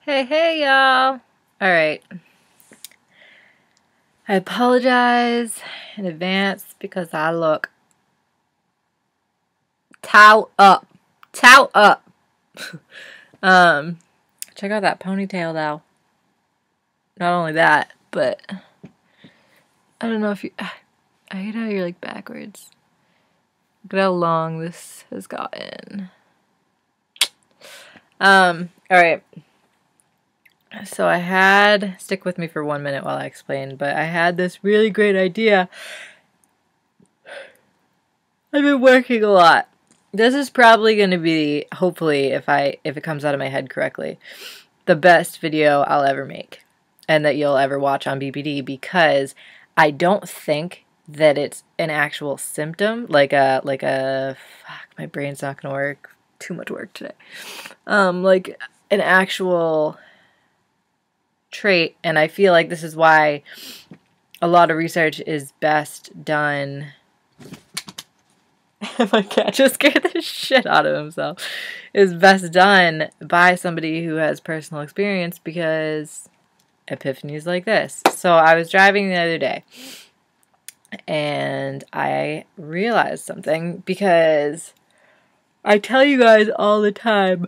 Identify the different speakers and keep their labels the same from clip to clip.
Speaker 1: Hey, y'all. Alright. I apologize in advance because I look towel up. Towel up. Check out that ponytail though. Not only that, but I don't know if you... I hate how you're like backwards. Look at how long this has gotten. Alright. So I had, stick with me for 1 minute while I explain, but I had this really great idea. I've been working a lot. This is probably going to be, hopefully, if it comes out of my head correctly, the best video I'll ever make and that you'll ever watch on BPD, because I don't think that it's an actual symptom, like a fuck, my brain's not going to work. Too much work today. Like an actual trait, and I feel like this is why a lot of research is best done. My cat just scared the shit out of himself. Is best done by somebody who has personal experience, because epiphanies like this. So I was driving the other day and I realized something, because I tell you guys all the time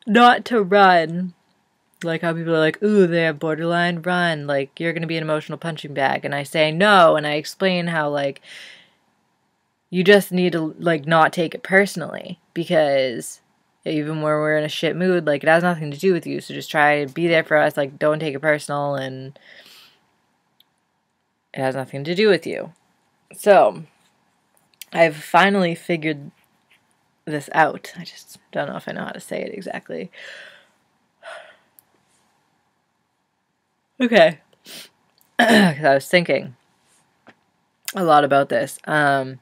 Speaker 1: not to run. Like how people are like, ooh, they have borderline, run. Like, you're going to be an emotional punching bag. And I say no, and I explain how, like, you just need to, like, not take it personally. Because even when we're in a shit mood, like, it has nothing to do with you. So just try to be there for us. Like, don't take it personal, and it has nothing to do with you. So I've finally figured this out. I just don't know if I know how to say it exactly. Okay. Because I was thinking a lot about this. I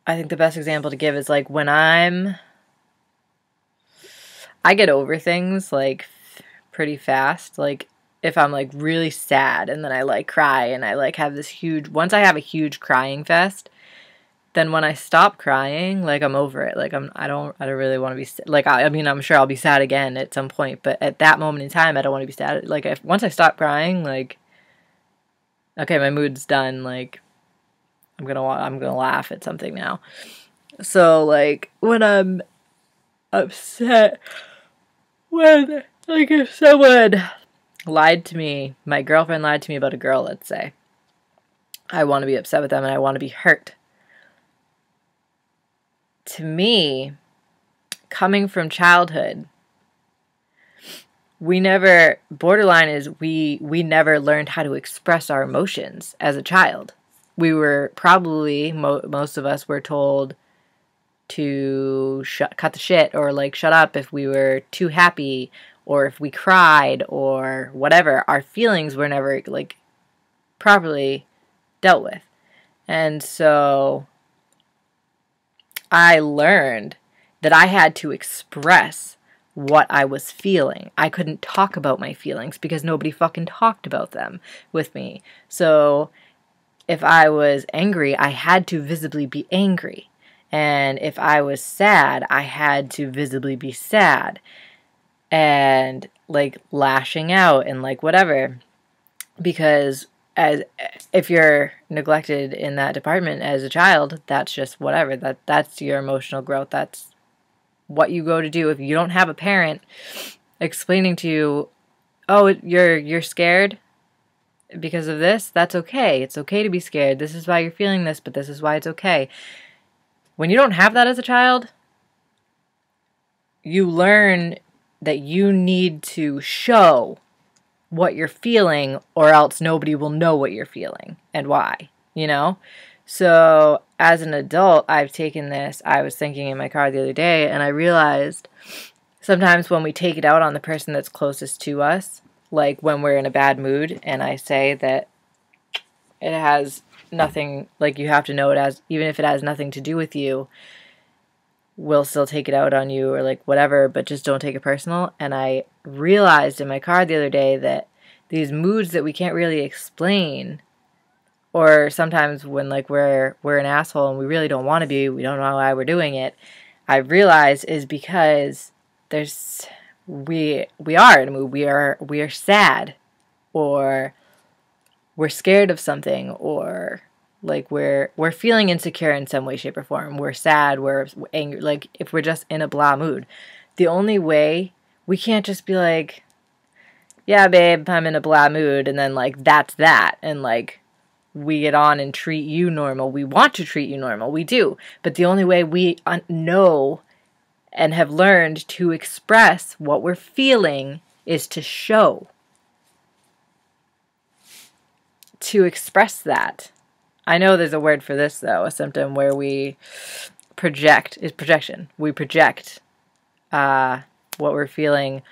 Speaker 1: think the best example to give is, like, when I get over things, like, pretty fast. Like, if I'm, like, really sad and then I, like, cry and I, like, have this huge... Once I have a huge crying fest, then when I stop crying, like, I'm over it. Like, I don't really want to be... Like, I mean, I'm sure I'll be sad again at some point, but at that moment in time, I don't want to be sad. Like, once I stop crying, like, okay, my mood's done. Like, I'm gonna laugh at something now. So, like, when I'm upset, when, like, if someone lied to me, my girlfriend lied to me about a girl, let's say, I want to be upset with them and I want to be hurt. To me, coming from childhood, borderline is we never learned how to express our emotions as a child. We were probably, most of us were told to cut the shit, or, like, shut up if we were too happy, or if we cried, or whatever. Our feelings were never, like, properly dealt with. And so I learned that I had to express what I was feeling. I couldn't talk about my feelings because nobody fucking talked about them with me. So if I was angry, I had to visibly be angry. And if I was sad, I had to visibly be sad. And, like, lashing out and, like, whatever. Because if you're neglected in that department as a child, that's just whatever. That's your emotional growth. That's what you go to do. If you don't have a parent explaining to you, oh, you're scared because of this, that's okay. It's okay to be scared. This is why you're feeling this, but this is why it's okay. When you don't have that as a child, you learn that you need to show what you're feeling, or else nobody will know what you're feeling and why, you know? So as an adult, I've taken this. I was thinking in my car the other day, and I realized sometimes when we take it out on the person that's closest to us, like when we're in a bad mood, and I say that it has nothing, like, you have to know it has, even if it has nothing to do with you, we'll still take it out on you, or, like, whatever, but just don't take it personal. And I realized in my car the other day that these moods that we can't really explain, or sometimes when, like, we're an asshole and we really don't want to be, we don't know why we're doing it, I realize is because we are in a mood. We are sad, or we're scared of something, or like we're feeling insecure in some way, shape, or form. We're sad, we're angry, like if we're just in a blah mood. The only way, we can't just be like, yeah, babe, I'm in a blah mood, and then like that's that, and like we get on and treat you normal. We want to treat you normal, we do, but the only way we know and have learned to express what we're feeling is to show. To express that. I know there's a word for this, though, a symptom where we project, is projection. We project what we're feeling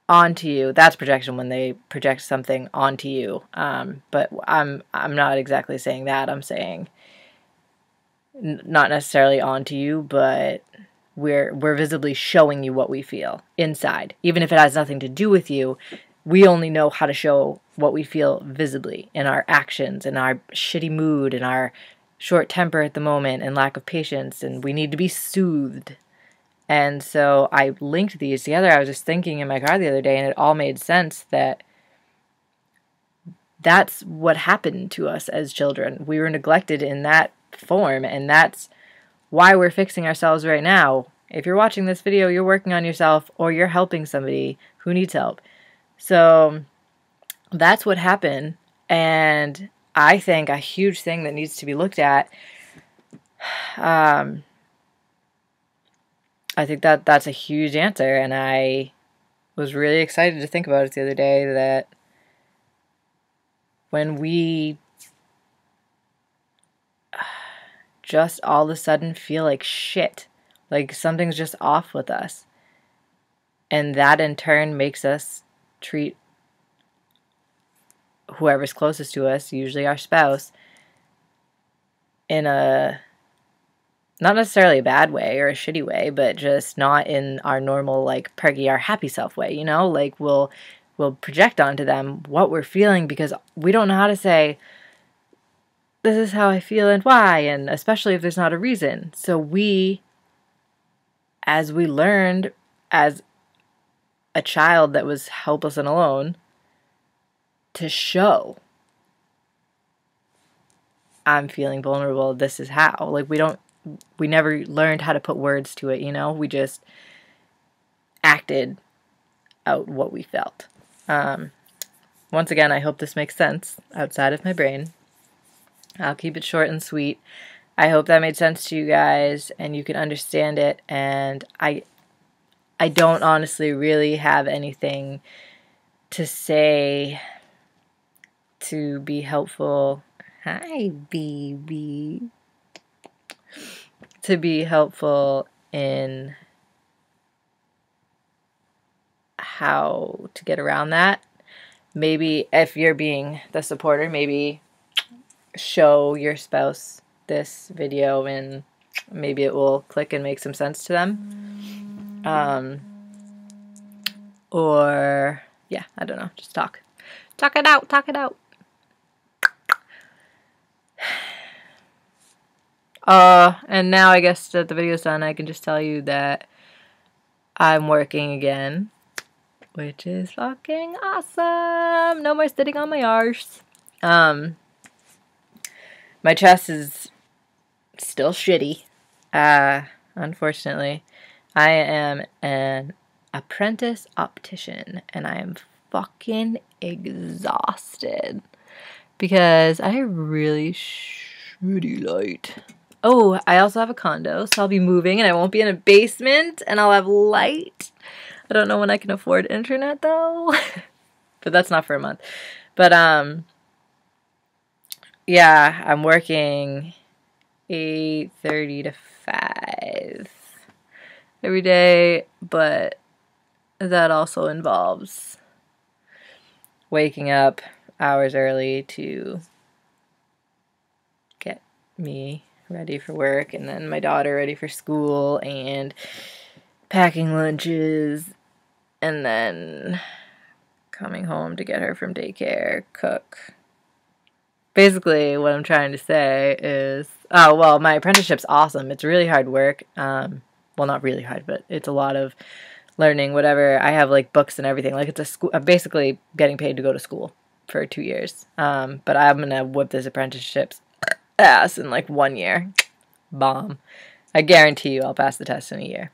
Speaker 1: onto you. That's projection, when they project something onto you. But I'm not exactly saying that. I'm saying not necessarily onto you, but we're visibly showing you what we feel inside. Even if it has nothing to do with you, we only know how to show what we feel visibly in our actions, in our shitty mood, in our short temper at the moment, and lack of patience, and we need to be soothed. And so I linked these together. I was just thinking in my car the other day, and it all made sense that that's what happened to us as children. We were neglected in that form, and that's why we're fixing ourselves right now. If you're watching this video, you're working on yourself, or you're helping somebody who needs help. So that's what happened, and I think a huge thing that needs to be looked at, I think that's a huge answer, and I was really excited to think about it the other day, that when we just all of a sudden feel like shit, like something's just off with us, and that in turn makes us treat whoever's closest to us, usually our spouse, in a not necessarily a bad way or a shitty way, but just not in our normal, like, perky, our happy self way, you know? Like, we'll project onto them what we're feeling, because we don't know how to say, this is how I feel and why, and especially if there's not a reason. So we, as we learned as a child that was helpless and alone, to show, I'm feeling vulnerable, this is how. Like, we never learned how to put words to it, you know? We just acted out what we felt. Once again, I hope this makes sense outside of my brain. I'll keep it short and sweet. I hope that made sense to you guys and you can understand it. And I don't honestly really have anything to say to be helpful. Hi, baby. To be helpful in how to get around that. Maybe if you're being the supporter, maybe show your spouse this video and maybe it will click and make some sense to them. Or, yeah, I don't know, just talk. Talk it out, talk it out. And now I guess that the video's done, I can just tell you that I'm working again, which is fucking awesome. No more sitting on my arse. My chest is still shitty, unfortunately. I am an apprentice optician, and I am fucking exhausted because I have really shitty light. Oh, I also have a condo, so I'll be moving, and I won't be in a basement, and I'll have light. I don't know when I can afford internet, though. But that's not for a month. But, yeah, I'm working 8:30 to 5 every day, but that also involves waking up hours early to get me ready for work, and then my daughter ready for school, and packing lunches, and then coming home to get her from daycare, cook. Basically, what I'm trying to say is Oh, well, my apprenticeship's awesome. It's really hard work. Well, not really hard, but it's a lot of learning, whatever. I have, like, books and everything. Like, it's a school. I'm basically getting paid to go to school for 2 years. But I'm going to whip this apprenticeship's ass in, like, 1 year. Bomb. I guarantee you I'll pass the test in a year.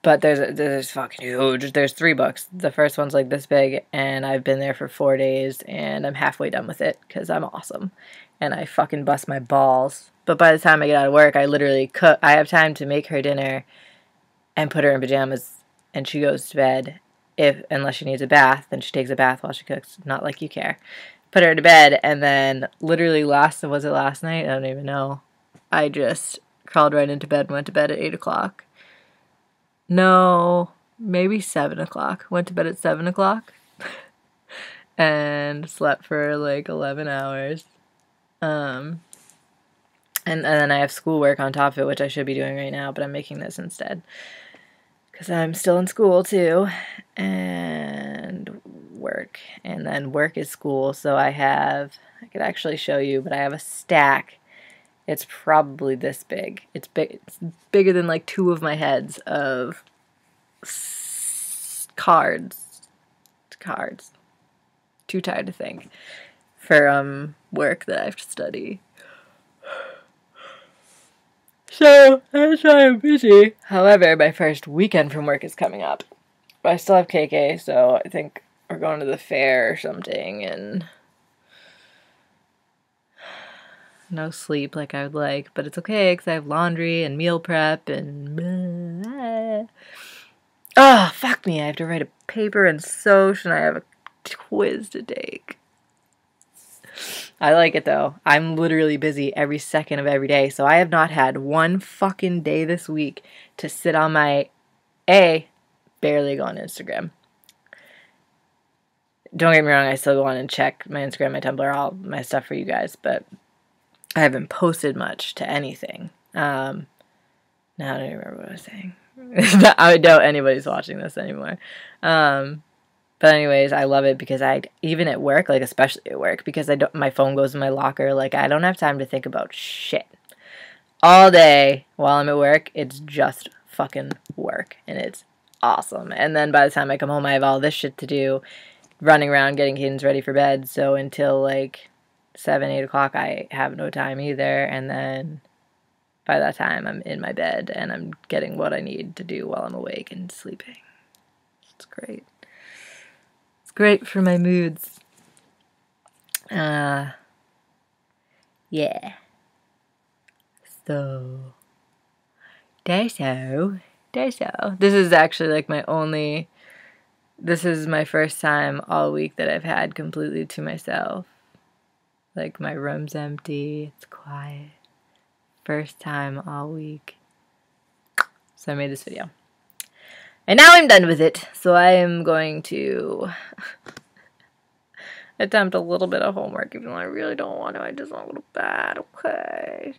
Speaker 1: But there's fucking huge. There's 3 books. The first one's like this big, and I've been there for 4 days, and I'm halfway done with it because I'm awesome, and I fucking bust my balls. But by the time I get out of work, I literally cook. I have time to make her dinner, and put her in pajamas, and she goes to bed. Unless she needs a bath, then she takes a bath while she cooks. Not like you care. Put her to bed, and then literally was it last night? I don't even know. I just crawled right into bed and went to bed at 8 o'clock. No, maybe 7 o'clock. Went to bed at 7 o'clock and slept for like 11 hours. And then I have schoolwork on top of it, which I should be doing right now, but I'm making this instead because I'm still in school too, and work. And then work is school, so I could actually show you, but I have a stack. It's probably this big. It's big. It's bigger than like 2 of my heads of cards. Too tired to think. For work that I have to study. So that's why I'm busy. However, my first weekend from work is coming up. But I still have KK, so I think we're going to the fair or something, and no sleep like I would like, but it's okay because I have laundry and meal prep and oh, fuck me, I have to write a paper and soch, and I have a quiz to take. I like it though. I'm literally busy every second of every day, so I have not had one fucking day this week to sit on my barely go on Instagram. Don't get me wrong, I still go on and check my Instagram, my Tumblr, all my stuff for you guys, but I haven't posted much to anything. Now I don't even remember what I was saying. I doubt anybody's watching this anymore. But anyways, I love it because even at work, like especially at work, because my phone goes in my locker, like I don't have time to think about shit. All day while I'm at work, it's just fucking work, and it's awesome. And then by the time I come home, I have all this shit to do, running around getting kids ready for bed, so until like 7, 8 o'clock, I have no time either, and then by that time, I'm in my bed, and I'm getting what I need to do while I'm awake and sleeping. It's great. It's great for my moods. Yeah. So. This is actually like this is my first time all week that I've had completely to myself. Like, my room's empty, it's quiet. First time all week. So I made this video. And now I'm done with it. So I am going to attempt a little bit of homework, even though I really don't want to. I just want to go to bed, okay?